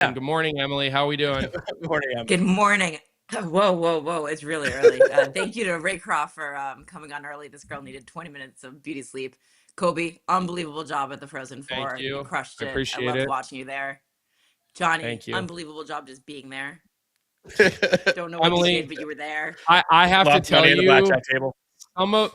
Yeah. Good morning, Emily. How are we doing? Good morning, Emily. Good morning. Whoa, whoa, whoa. It's really early. Thank you to Ray Croft for coming on early. This girl needed 20 minutes of beauty sleep. Kobe, unbelievable job at the Frozen Thank Four. You you. crushed I it. I appreciate loved it. watching you there. Johnny, Thank you. unbelievable job just being there. Don't know what you did, Emily, but you were there. I have to Lost tell money on the you blackjack table.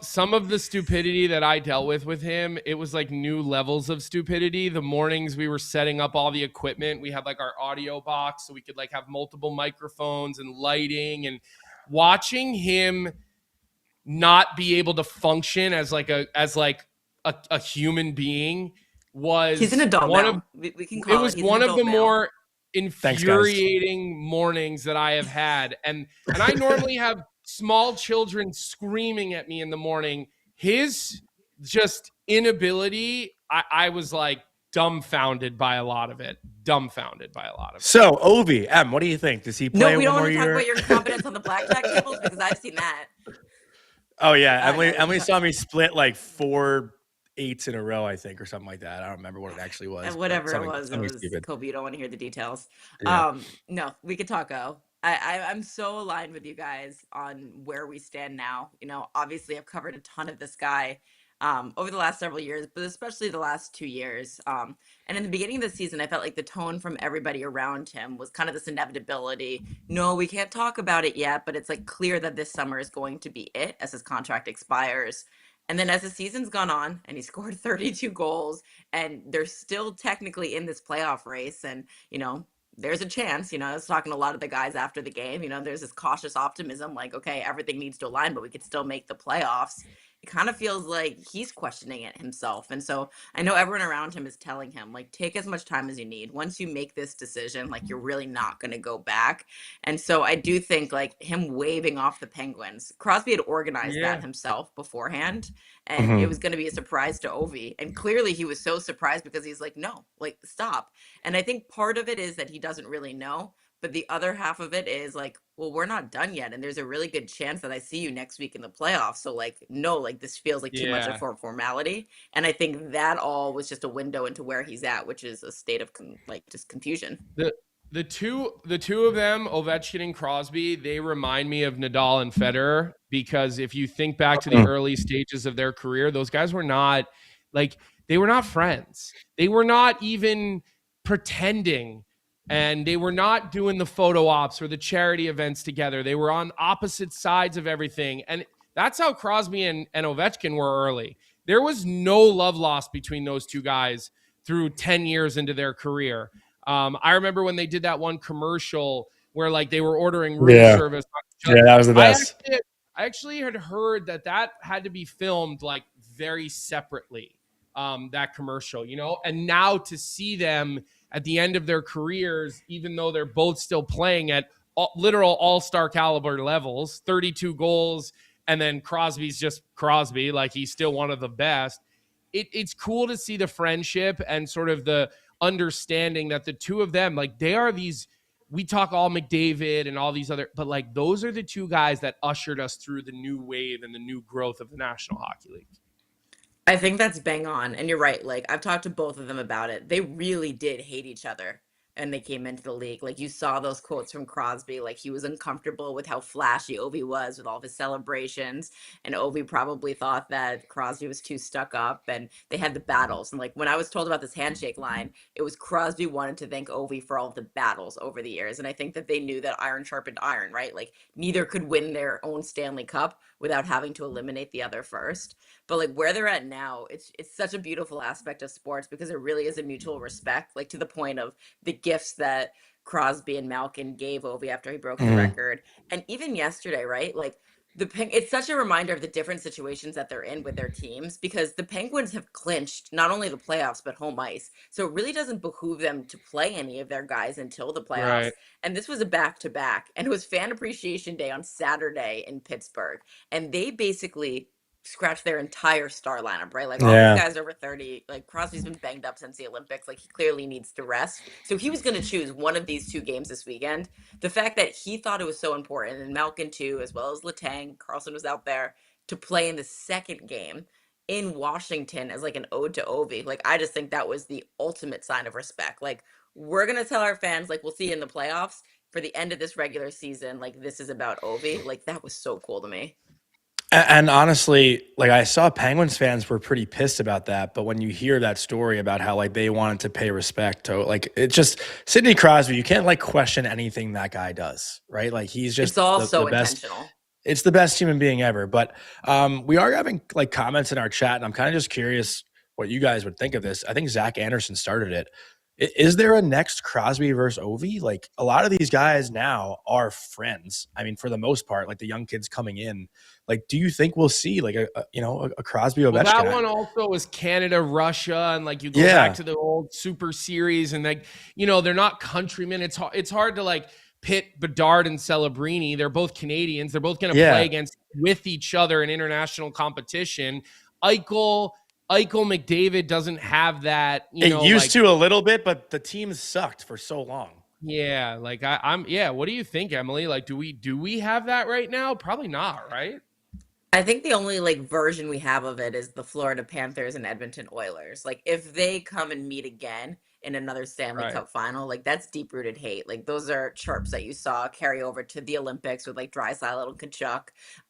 some of the stupidity that I dealt with him, it was like new levels of stupidity. The mornings we were setting up all the equipment, we had like our audio box so we could like have multiple microphones and lighting, and watching him not be able to function as a human being He's an was adult one of now. We can it call it. was He's an one of adult the male. more Thanks, guys. infuriating mornings that I have had. And I normally have small children screaming at me in the morning. His just inability, I was like dumbfounded by a lot of it. So, Ovi, what do you think? Does he No, play we don't one want more to talk year? about your incompetence on the blackjack tables because I've seen that. Oh yeah, No, we Emily can saw me split like 4 8s in a row, I think, or something like that. I don't remember what it actually was, but whatever it something was stupid. Kobe. You don't want to hear the details. Yeah. No, we could talk. I'm so aligned with you guys on where we stand now. Obviously I've covered a ton of this guy over the last several years, but especially the last 2 years. And in the beginning of the season, I felt like the tone from everybody around him was kind of this inevitability. No, we can't talk about it yet, but it's like clear that this summer is going to be it as his contract expires. And then as the season's gone on and he scored 32 goals and they're still technically in this playoff race, and there's a chance. I was talking to a lot of the guys after the game. There's this cautious optimism, like, okay, everything needs to align, but we could still make the playoffs. It kind of feels like he's questioning it himself. And so I know everyone around him is telling him, like, take as much time as you need. Once you make this decision, like, you're really not going to go back. And so I do think, like, him waving off the Penguins, Crosby had organized that Yeah. himself beforehand, and it Mhm. was going to be a surprise to Ovi. And clearly he was so surprised because he's like, no, like, stop. And I think part of it is that he doesn't really know. But the other half of it is like, well, we're not done yet. And there's a really good chance that I see you next week in the playoffs. So, like, no, like, this feels like too much of Yeah. a formality. And I think that all was just a window into where he's at, which is a state of just confusion. The two of them, Ovechkin and Crosby, they remind me of Nadal and Federer, because if you think back to the Mhm. early stages of their career, those guys were not like they were not friends. They were not even pretending, and they were not doing the photo ops or the charity events together. They were on opposite sides of everything. And that's how Crosby and Ovechkin were early. There was no love lost between those two guys through 10 years into their career. I remember when they did that one commercial where like they were ordering room Yeah. service. Yeah, that was the I best. actually had heard that had to be filmed like very separately. That commercial, and now to see them at the end of their careers, even though they're both still playing at literal all-star caliber levels, 32 goals, and then Crosby's just Crosby, like he's still one of the best. It's cool to see the friendship and sort of the understanding that the two of them, like they are these, we talk all McDavid and all these other, but like those are the two guys that ushered us through the new wave and the new growth of the National Hockey League. I think that's bang on. And you're right. Like, I've talked to both of them about it. They really did hate each other and they came into the league. Like, you saw those quotes from Crosby. Like, he was uncomfortable with how flashy Ovi was with all of his celebrations. And Ovi probably thought that Crosby was too stuck up. And they had the battles. And, like, when I was told about this handshake line, it was Crosby wanted to thank Ovi for all of the battles over the years. And I think that they knew that iron sharpened iron, right? Like, neither could win their own Stanley Cup without having to eliminate the other first. But like where they're at now, it's such a beautiful aspect of sports because it really is a mutual respect, like to the point of the gifts that Crosby and Malkin gave Ovi after he broke the Mhm. record. And even yesterday, right? Like it's such a reminder of the different situations that they're in with their teams because the Penguins have clinched not only the playoffs but home ice. So it really doesn't behoove them to play any of their guys until the playoffs. Right. And this was a back to back, and it was Fan Appreciation Day on Saturday in Pittsburgh, and they basically scratch their entire star lineup, right? Like all these Yeah. guys over 30, like Crosby's been banged up since the Olympics. Like he clearly needs to rest. So he was going to choose one of these two games this weekend. The fact that he thought it was so important, and Malkin too, as well as Letang, Carlson was out there to play in the second game in Washington as like an ode to Ovi. Like I just think that was the ultimate sign of respect. Like we're gonna tell our fans, like, we'll see you in the playoffs. For the end of this regular season, like, this is about Ovi. Like, that was so cool to me. And honestly, like I saw Penguins fans were pretty pissed about that, but when you hear that story about how like they wanted to pay respect to like it's just Sidney Crosby, you can't like question anything that guy does, right? Like he's just It's all the so best. intentional. It's the best human being ever. But we are having like comments in our chat, and I'm kind of just curious what you guys would think of this. I think Zach Anderson started it. Is there a next Crosby versus Ovi? Like a lot of these guys now are friends. I mean, for the most part, like the young kids coming in. Like, do you think we'll see like a Crosby Ovechkin? Well, that one also was Canada, Russia, and like you go back to the old Super Series, and like they're not countrymen. It's hard to like pit Bedard and Celebrini. They're both Canadians. They're both going to play with each other in international competition. Eichel McDavid doesn't have that. It used to a little bit, but the teams sucked for so long. Yeah, like I'm. Yeah, what do you think, Emily? Like, do we have that right now? Probably not, right? I think the only like version we have of it is the Florida Panthers and Edmonton Oilers. Like if they come and meet again in another Stanley Cup final, like that's deep rooted hate. Like those are chirps that you saw carry over to the Olympics with like Draisaitl and Tkachuk.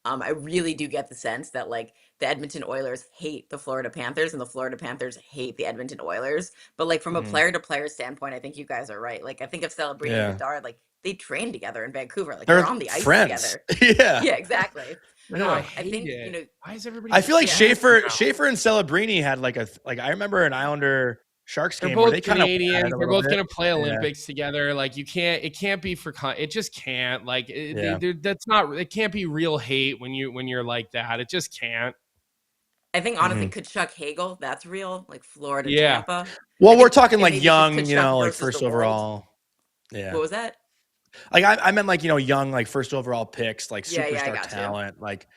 I really do get the sense that like the Edmonton Oilers hate the Florida Panthers and the Florida Panthers hate the Edmonton Oilers. But like from a player to player standpoint, I think you guys are right. Like I think of Celebrini and Bedard, like they trained together in Vancouver. Like they're on the ice together. Yeah, exactly. I think it. Why is everybody? I feel like Schaefer and Celebrini had like I remember an Islander Sharks game. They're both where they Canadians. They're both going to play Olympics together. Like it can't be for. It just can't. Like that's not. It can't be real hate when you're like that. It just can't. I think honestly, Tkachuk Hagel, that's real. Like Florida, Tampa. Well, we're talking like young, like first overall. Yeah. What was that? Like I meant like young like first overall picks, like superstar talent. Like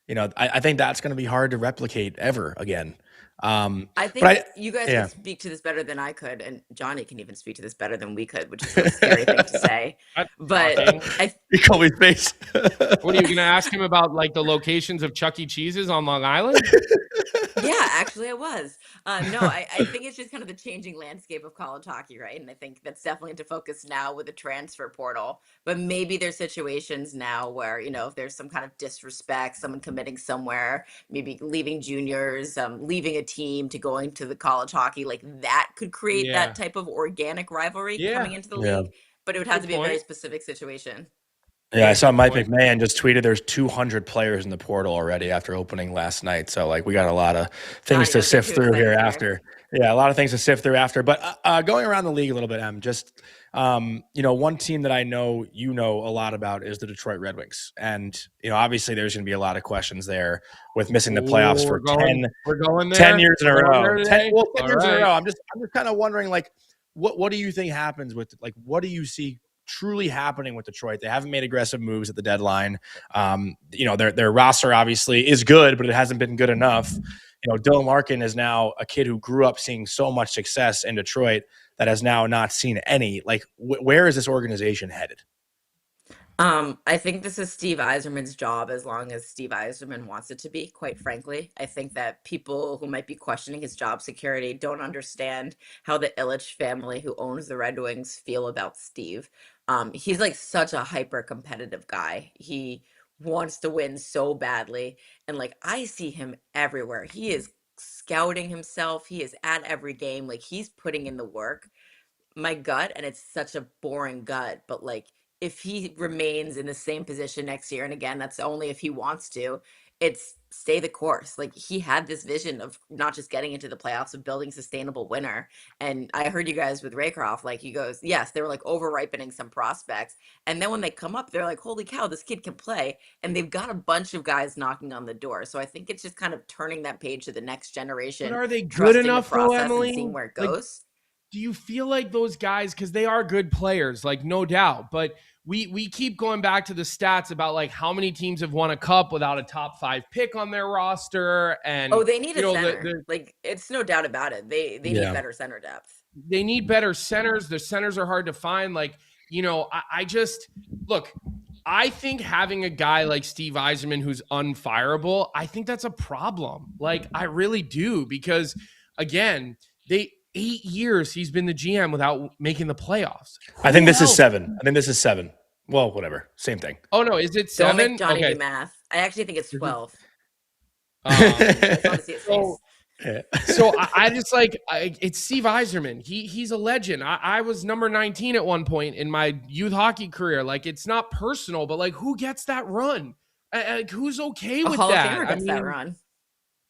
I think that's going to be hard to replicate ever again. I think you guys can speak to this better than I could, and Johnny can even speak to this better than we could, which is a scary thing to say. But he called me face. What are you going to ask him about? Like the locations of Chuck E. Cheese's on Long Island? Yeah, actually, I was. No, I think it's just kind of the changing landscape of college hockey, right? And I think that's definitely into focus now with the transfer portal. But maybe there's situations now where, if there's some kind of disrespect, someone committing somewhere, maybe leaving juniors, leaving a team to going to the college hockey, like that could create that type of organic rivalry coming into the league. But it would have to be a very specific situation. Yeah, I saw Mike McMahon just tweeted there's 200 players in the portal already after opening last night. So, like, we got a lot of things to sift through here after. Yeah, a lot of things to sift through after. But going around the league a little bit, just, one team that I know a lot about is the Detroit Red Wings. And, obviously there's going to be a lot of questions there with missing the playoffs for 10 years in a row. 10 years in a row. I'm just kind of wondering, like, what do you think happens with, like, what do you see truly happening with Detroit? They haven't made aggressive moves at the deadline. Their roster obviously is good, but it hasn't been good enough. Dylan Larkin is now a kid who grew up seeing so much success in Detroit that has now not seen any. Like, where is this organization headed? I think this is Steve Yzerman's job as long as Steve Yzerman wants it to be, quite frankly. I think that people who might be questioning his job security don't understand how the Ilitch family who owns the Red Wings feel about Steve. He's like such a hyper competitive guy. He wants to win so badly. And like I see him everywhere. He is scouting himself. He is at every game. Like he's putting in the work. My gut, and it's such a boring gut, but like if he remains in the same position next year, and again, that's only if he wants to, it's stay the course. Like he had this vision of not just getting into the playoffs, of building sustainable winner. And I heard you guys with Raycroft, like he goes, yes, they were like over ripening some prospects. And then when they come up, they're like, holy cow, this kid can play. And they've got a bunch of guys knocking on the door. So I think it's just kind of turning that page to the next generation. But are they good enough, though, Emily? And seeing where it goes. Do you feel like those guys, because they are good players, like no doubt, but we keep going back to the stats about like how many teams have won a cup without a top 5 pick on their roster, and they need a center. Like it's no doubt about it. They need better center depth. They need better centers. The centers are hard to find. Like I just look. I think having a guy like Steve Yzerman who's unfireable, I think that's a problem. Like I really do, because again, 8 years he's been the GM without making the playoffs. I think this is 7. I think this is 7. Well, whatever. Same thing. Oh, no. Is it Don't 7? make Johnny Okay. do math. I actually think it's 12. I just want to see his face. So I just like it's Steve Yzerman. He's a legend. I was number 19 at one point in my youth hockey career. Like, it's not personal, but like, who gets that run? Like, who's okay with Hall that? of Famer gets that run.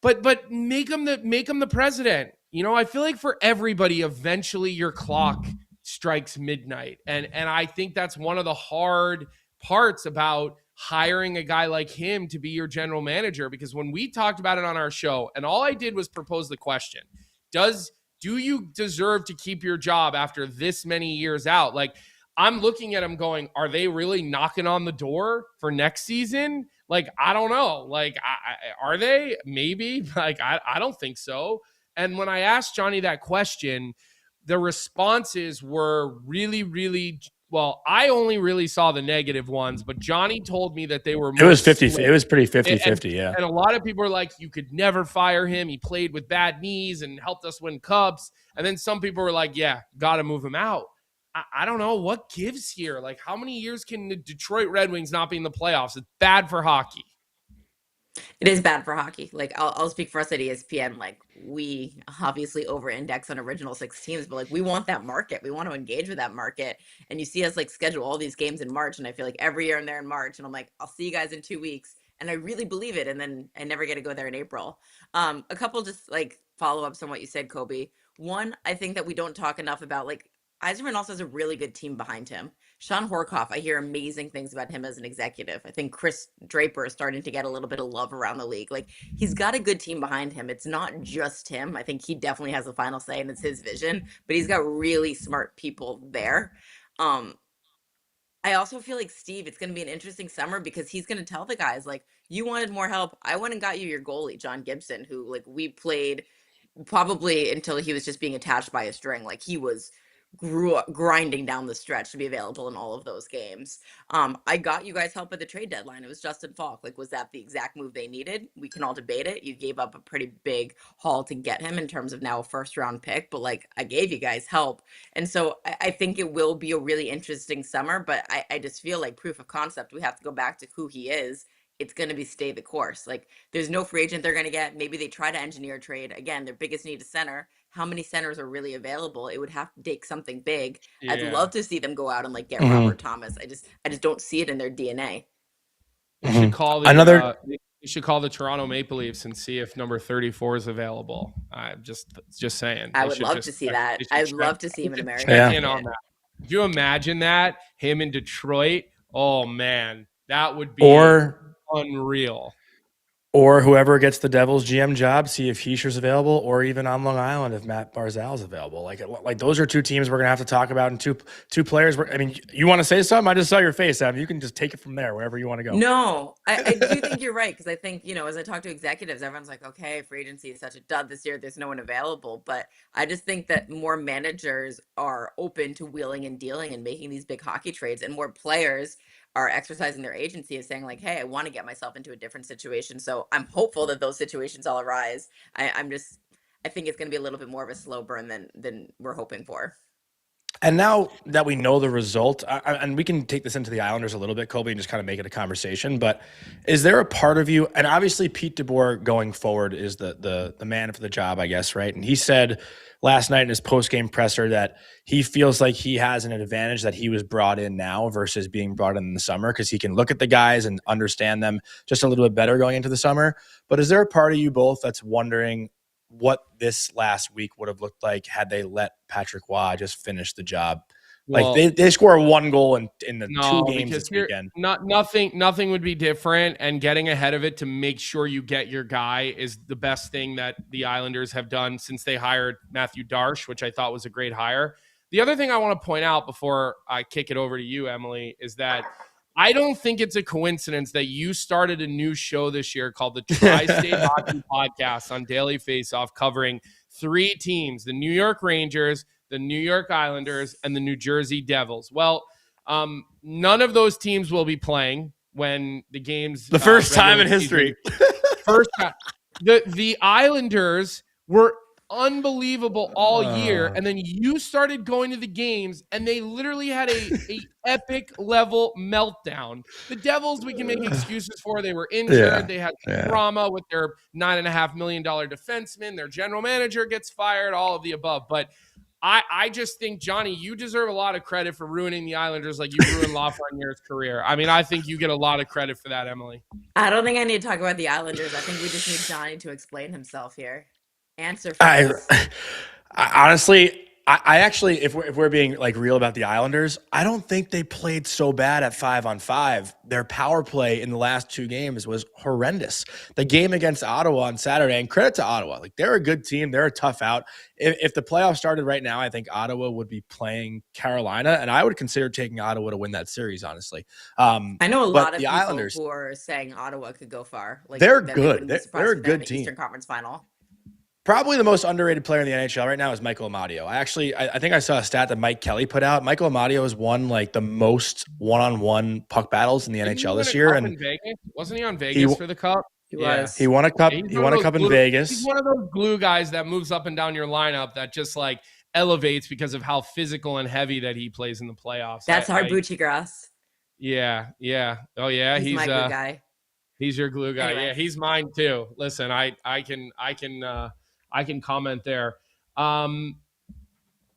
But make him the president. You know, I feel like for everybody, eventually your clock strikes midnight, and I think that's one of the hard parts about hiring a guy like him to be your general manager, because when we talked about it on our show, and all I did was propose the question, do you deserve to keep your job after this many years out? Like, I'm looking at him going, are they really knocking on the door for next season? Like, I don't know. Like, are they? Maybe. Like, I don't think so. And when I asked Johnny that question, the responses were really, really, well, I only really saw the negative ones, but Johnny told me that they were more It was 50. split. It was pretty 50-50, yeah. And a lot of people are like, you could never fire him. He played with bad knees and helped us win cups. And then some people were like, yeah, got to move him out. I don't know what gives here. Like, how many years can the Detroit Red Wings not be in the playoffs? It's bad for hockey. It is bad for hockey. Like, I'll speak for us at ESPN. Like, we obviously over-index on original 6 teams, but like, we want that market. We want to engage with that market. And you see us like schedule all these games in March, and I feel like every year I'm there in March, and I'm like, I'll see you guys in 2 weeks, and I really believe it. And then I never get to go there in April. A couple just like follow-ups on what you said, Kobe. One, I think that we don't talk enough about, like, Yzerman also has a really good team behind him. Sean Horkoff, I hear amazing things about him as an executive. I think Chris Draper is starting to get a little bit of love around the league. Like, he's got a good team behind him. It's not just him. I think he definitely has the final say, and it's his vision, but he's got really smart people there. I also feel like Steve, it's going to be an interesting summer because he's going to tell the guys, like, you wanted more help. I went and got you your goalie, John Gibson, who, like, we played probably until he was just being attached by a string. Like, he was grinding down the stretch to be available in all of those games. I got you guys help at the trade deadline. It was Justin Falk. Like, was that the exact move they needed? We can all debate it. You gave up a pretty big haul to get him in terms of now a first-round pick, but like, I gave you guys help. And so I think it will be a really interesting summer, but I just feel like proof of concept, we have to go back to who he is. It's going to be stay the course. Like, there's no free agent they're going to get. Maybe they try to engineer a trade. Again, their biggest need is center. How many centers are really available? It would have to take something big. Yeah. I'd love to see them go out and like get Robert Thomas. I just don't see it in their DNA. You should call the you should call the Toronto Maple Leafs and see if number 34 is available. I'm just saying. I would love to see that. I'd love to see him in America. Check in on that. Could you imagine that? Him in Detroit? Oh man, that would be unreal. Or whoever gets the Devils GM job, see if Heischer's available, or even on Long Island if Matt Barzal's available. Like those are 2 teams we're gonna have to talk about, and two players. I mean, you want to say something? I just saw your face, Adam. You can just take it from there, wherever you want to go. No, I do think you're right, because I think, as I talk to executives, everyone's like, okay, free agency is such a dud this year. There's no one available, but I just think that more managers are open to wheeling and dealing and making these big hockey trades, and more players are exercising their agency of saying like, hey, I want to get myself into a different situation. So I'm hopeful that those situations all arise. I think it's going to be a little bit more of a slow burn than we're hoping for. And now that we know the result, and we can take this into the Islanders a little bit, Colby, and just kind of make it a conversation, but is there a part of you, and obviously Pete DeBoer going forward is the man for the job, I guess, right? And he said last night in his post-game presser that he feels like he has an advantage that he was brought in now versus being brought in the summer, because he can look at the guys and understand them just a little bit better going into the summer. But is there a part of you both that's wondering what this last week would have looked like had they let Patrick Roy just finish the job? Well, like they score 1 goal in the 2 games this weekend. Nothing would be different, and getting ahead of it to make sure you get your guy is the best thing that the Islanders have done since they hired Matthew Darche, which I thought was a great hire. The other thing I want to point out before I kick it over to you, Emily, is that I don't think it's a coincidence that you started a new show this year called the Tri-State Hockey Podcast on Daily Faceoff, covering 3 teams: the New York Rangers, the New York Islanders, and the New Jersey Devils. Well, none of those teams will be playing when the games... The first time in history. First time. The Islanders were unbelievable all year, and then you started going to the games, and they literally had a epic level meltdown. The Devils, we can make excuses for. They were injured. They had drama with their $9.5 million defenseman. Their general manager gets fired, all of the above. But I just think, Johnny, you deserve a lot of credit for ruining the Islanders like you ruined Lafreniere's career. I mean, I think you get a lot of credit for that, Emily. I don't think I need to talk about the Islanders. I think we just need Johnny to explain himself here. Answer for us. Honestly, I actually, if we're being like real about the Islanders, I don't think they played so bad at 5-on-5. Their power play in the last 2 games was horrendous. The game against Ottawa on Saturday, and credit to Ottawa, like they're a good team. They're a tough out. If the playoffs started right now, I think Ottawa would be playing Carolina, and I would consider taking Ottawa to win that series, honestly. I know a lot of people Islanders, who are saying Ottawa could go far. Like they're good. They're a good team. Eastern Conference Final. Probably the most underrated player in the NHL right now is Michael Amadio. I think I saw a stat that Mike Kelly put out. Michael Amadio has won like the most one-on-one puck battles in the NHL this year. And wasn't he on Vegas for the Cup? He was. He won a cup. He won a cup in Vegas. He's one of those glue guys that moves up and down your lineup that just like elevates because of how physical and heavy that he plays in the playoffs. That's our Bucci Grass. Yeah. Oh yeah. He's my glue guy. He's your glue guy. Anyway. Yeah, he's mine too. Listen, I can comment there.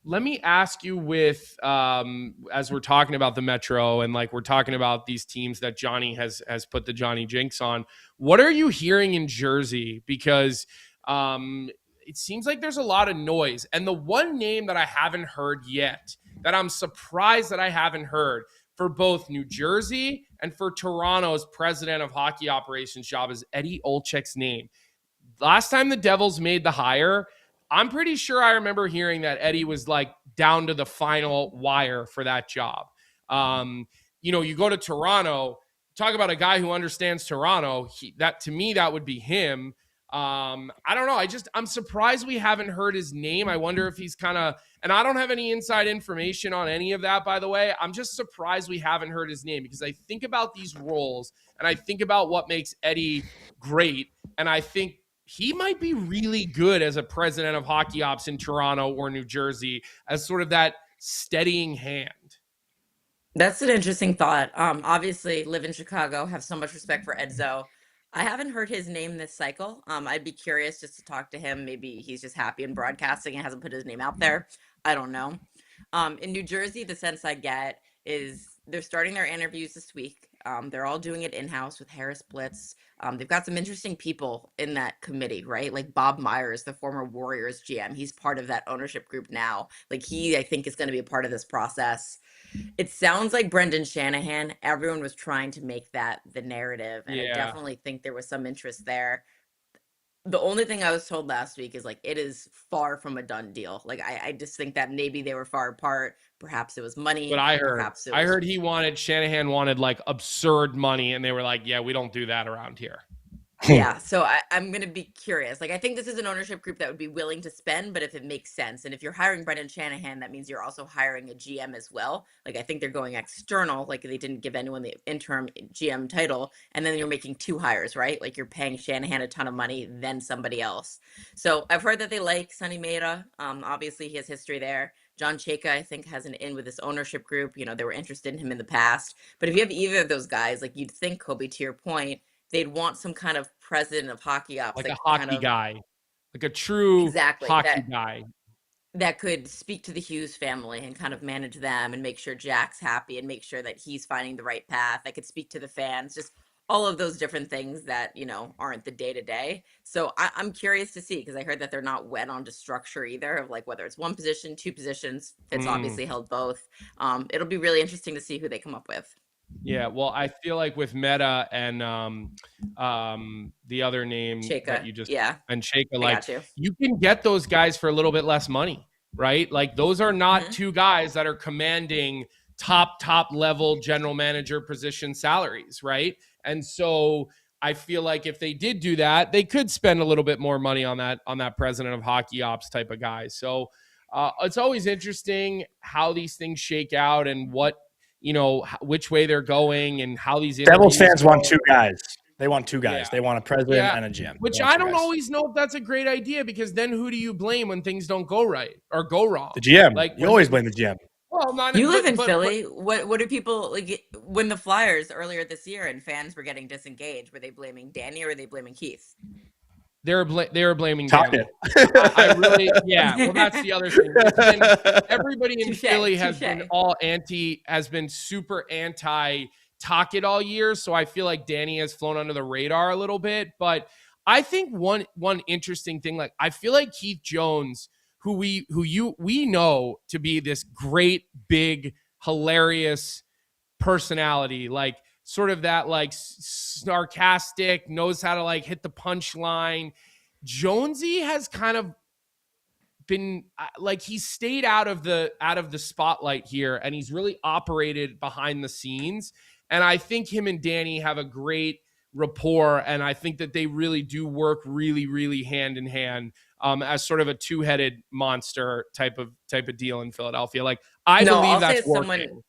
Let me ask you with as we're talking about the Metro and like we're talking about these teams that Johnny has put the Johnny Jinx on. What are you hearing in Jersey? Because it seems like there's a lot of noise. And the one name that I haven't heard yet, that I'm surprised that I haven't heard for both New Jersey and for Toronto's president of hockey operations job, is Eddie Olczyk's name. Last time the Devils made the hire, I'm pretty sure I remember hearing that Eddie was like down to the final wire for that job. You go to Toronto, talk about a guy who understands Toronto. That to me, that would be him. I don't know. I'm surprised we haven't heard his name. I wonder if he's and I don't have any inside information on any of that, by the way. I'm just surprised we haven't heard his name because I think about these roles and I think about what makes Eddie great. And I think he might be really good as a president of hockey ops in Toronto or New Jersey as sort of that steadying hand. That's an interesting thought. Obviously live in Chicago, have so much respect for Edzo. I haven't heard his name this cycle. I'd be curious just to talk to him. Maybe he's just happy in broadcasting and hasn't put his name out there. I don't know. In New Jersey, the sense I get is they're starting their interviews this week. They're all doing it in-house with Harris Blitz. They've got some interesting people in that committee, right? Like Bob Myers, the former Warriors GM. He's part of that ownership group now. Like I think, is going to be a part of this process. It sounds like Brendan Shanahan. Everyone was trying to make that the narrative. And I definitely think there was some interest there. The only thing I was told last week is like, it is far from a done deal. Like, I just think that maybe they were far apart. Perhaps it was money. But I heard Shanahan wanted like absurd money and they were like, yeah, we don't do that around here. Yeah. So I'm going to be curious. Like, I think this is an ownership group that would be willing to spend, but if it makes sense. And if you're hiring Brendan Shanahan, that means you're also hiring a GM as well. Like, I think they're going external. Like, they didn't give anyone the interim GM title. And then you're making 2 hires, right? Like, you're paying Shanahan a ton of money, then somebody else. So I've heard that they like Sonny Mehta. Obviously, he has history there. John Chayka, I think, has an in with this ownership group. They were interested in him in the past. But if you have either of those guys, like, you'd think, Kobe, to your point, they'd want some kind of president of hockey ops. Like a hockey guy. Like a true hockey guy. That could speak to the Hughes family and kind of manage them and make sure Jack's happy and make sure that he's finding the right path. That could speak to the fans. Just all of those different things that, aren't the day-to-day. So I'm curious to see, because I heard that they're not wed onto structure either of like whether it's 1 position, 2 positions. Fitz obviously held both. It'll be really interesting to see who they come up with. Yeah, well, I feel like with Meta and the other name Chayka, that you just and Chayka, like you can get those guys for a little bit less money, right? Like those are not 2 guys that are commanding top level general manager position salaries, right? And so I feel like if they did do that, they could spend a little bit more money on that president of hockey ops type of guy. So it's always interesting how these things shake out and what which way they're going and how these Devils fans want 2 guys. They want two guys. They want a president and a GM. Which I don't always know if that's a great idea, because then who do you blame when things don't go right or go wrong? The GM. Like, you always blame the GM. Well, you live in Philly. What do people like when the Flyers earlier this year and fans were getting disengaged? Were they blaming Danny or were they blaming Keith? They were blaming Danny. I really, well, that's the other thing. Everybody in Philly has been super anti talk it all year. So I feel like Danny has flown under the radar a little bit. But I think one interesting thing, like I feel like Keith Jones, who we know to be this great, big, hilarious personality, like sort of that like sarcastic, knows how to like hit the punchline. Jonesy has kind of been like, he stayed out of the spotlight here, and he's really operated behind the scenes. And I think him and Danny have a great rapport, and I think that they really do work really, really hand in hand as sort of a two-headed monster type of deal in Philadelphia. Like I believe that's working.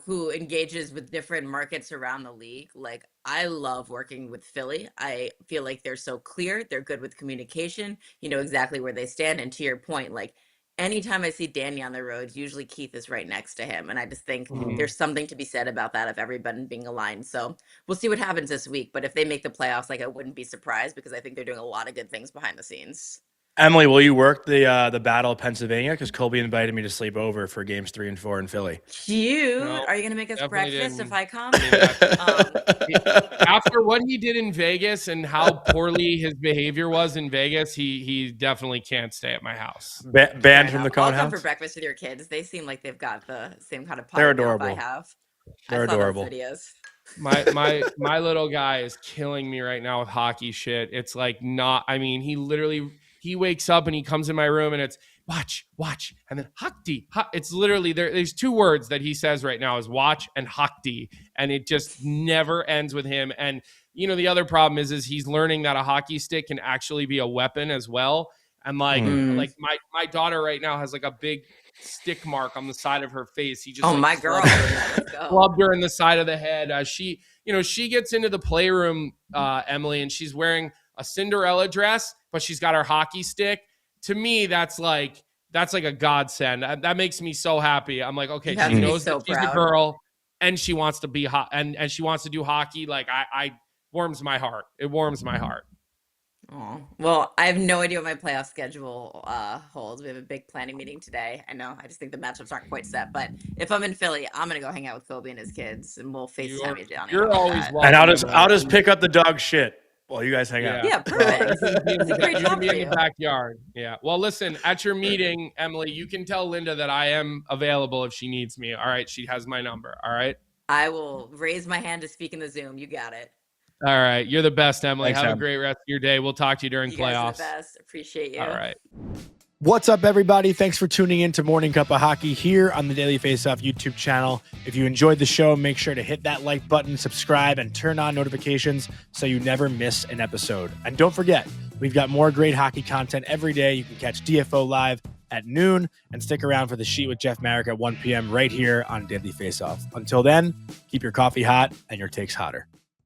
Who engages with different markets around the league. Like I love working with Philly. I feel like they're so clear. They're good with communication. You know exactly where they stand. And to your point, like anytime I see Danny on the road, usually Keith is right next to him. And I just think there's something to be said about that, of everybody being aligned. So we'll see what happens this week. But if they make the playoffs, like I wouldn't be surprised, because I think they're doing a lot of good things behind the scenes. Emily, will you work the Battle of Pennsylvania? Because Colby invited me to sleep over for games 3 and 4 in Philly. Cute. No, are you going to make us breakfast if I come? After what he did in Vegas and how poorly his behavior was in Vegas, he definitely can't stay at my house. Banned from the Cone House? I'll come for breakfast with your kids. They seem like they've got the same kind of They're adorable. I have. They're adorable. Videos. My little guy is killing me right now with hockey shit. It's like he wakes up and he comes in my room and it's watch, and then hockey. It's literally there's two words that he says right now is watch and hockey, and it just never ends with him. And the other problem is he's learning that a hockey stick can actually be a weapon as well. And like my daughter right now has like a big stick mark on the side of her face. He just my girl clubbed her in the side of the head. She gets into the playroom, Emily, and she's wearing a Cinderella dress, but she's got her hockey stick. To me, that's like a godsend. That makes me so happy. I'm like, okay, she knows that she's a girl and she wants to be hot and she wants to do hockey. Like I warms my heart. It warms my heart. Oh, well, I have no idea what my playoff schedule holds. We have a big planning meeting today. I know. I just think the matchups aren't quite set. But if I'm in Philly, I'm gonna go hang out with Kobe and his kids, and we'll FaceTime you down. You're always welcome. And I'll just pick up the dog shit while you guys hang out. Yeah, perfect. It's a great job for you. In the backyard. Yeah. Well, listen, at your meeting, Emily, you can tell Linda that I am available if she needs me. All right. She has my number. All right. I will raise my hand to speak in the Zoom. You got it. All right. You're the best, Emily. Thanks, Have a great rest of your day. We'll talk to you during playoffs. Guys are the best. Appreciate you. All right. What's up, everybody? Thanks for tuning in to Morning Cup of Hockey here on the Daily Faceoff YouTube channel. If you enjoyed the show, make sure to hit that like button, subscribe, and turn on notifications so you never miss an episode. And don't forget, we've got more great hockey content every day. You can catch DFO live at noon and stick around for the Sheet with Jeff Marek at 1 p.m. right here on Daily Faceoff. Until then, keep your coffee hot and your takes hotter.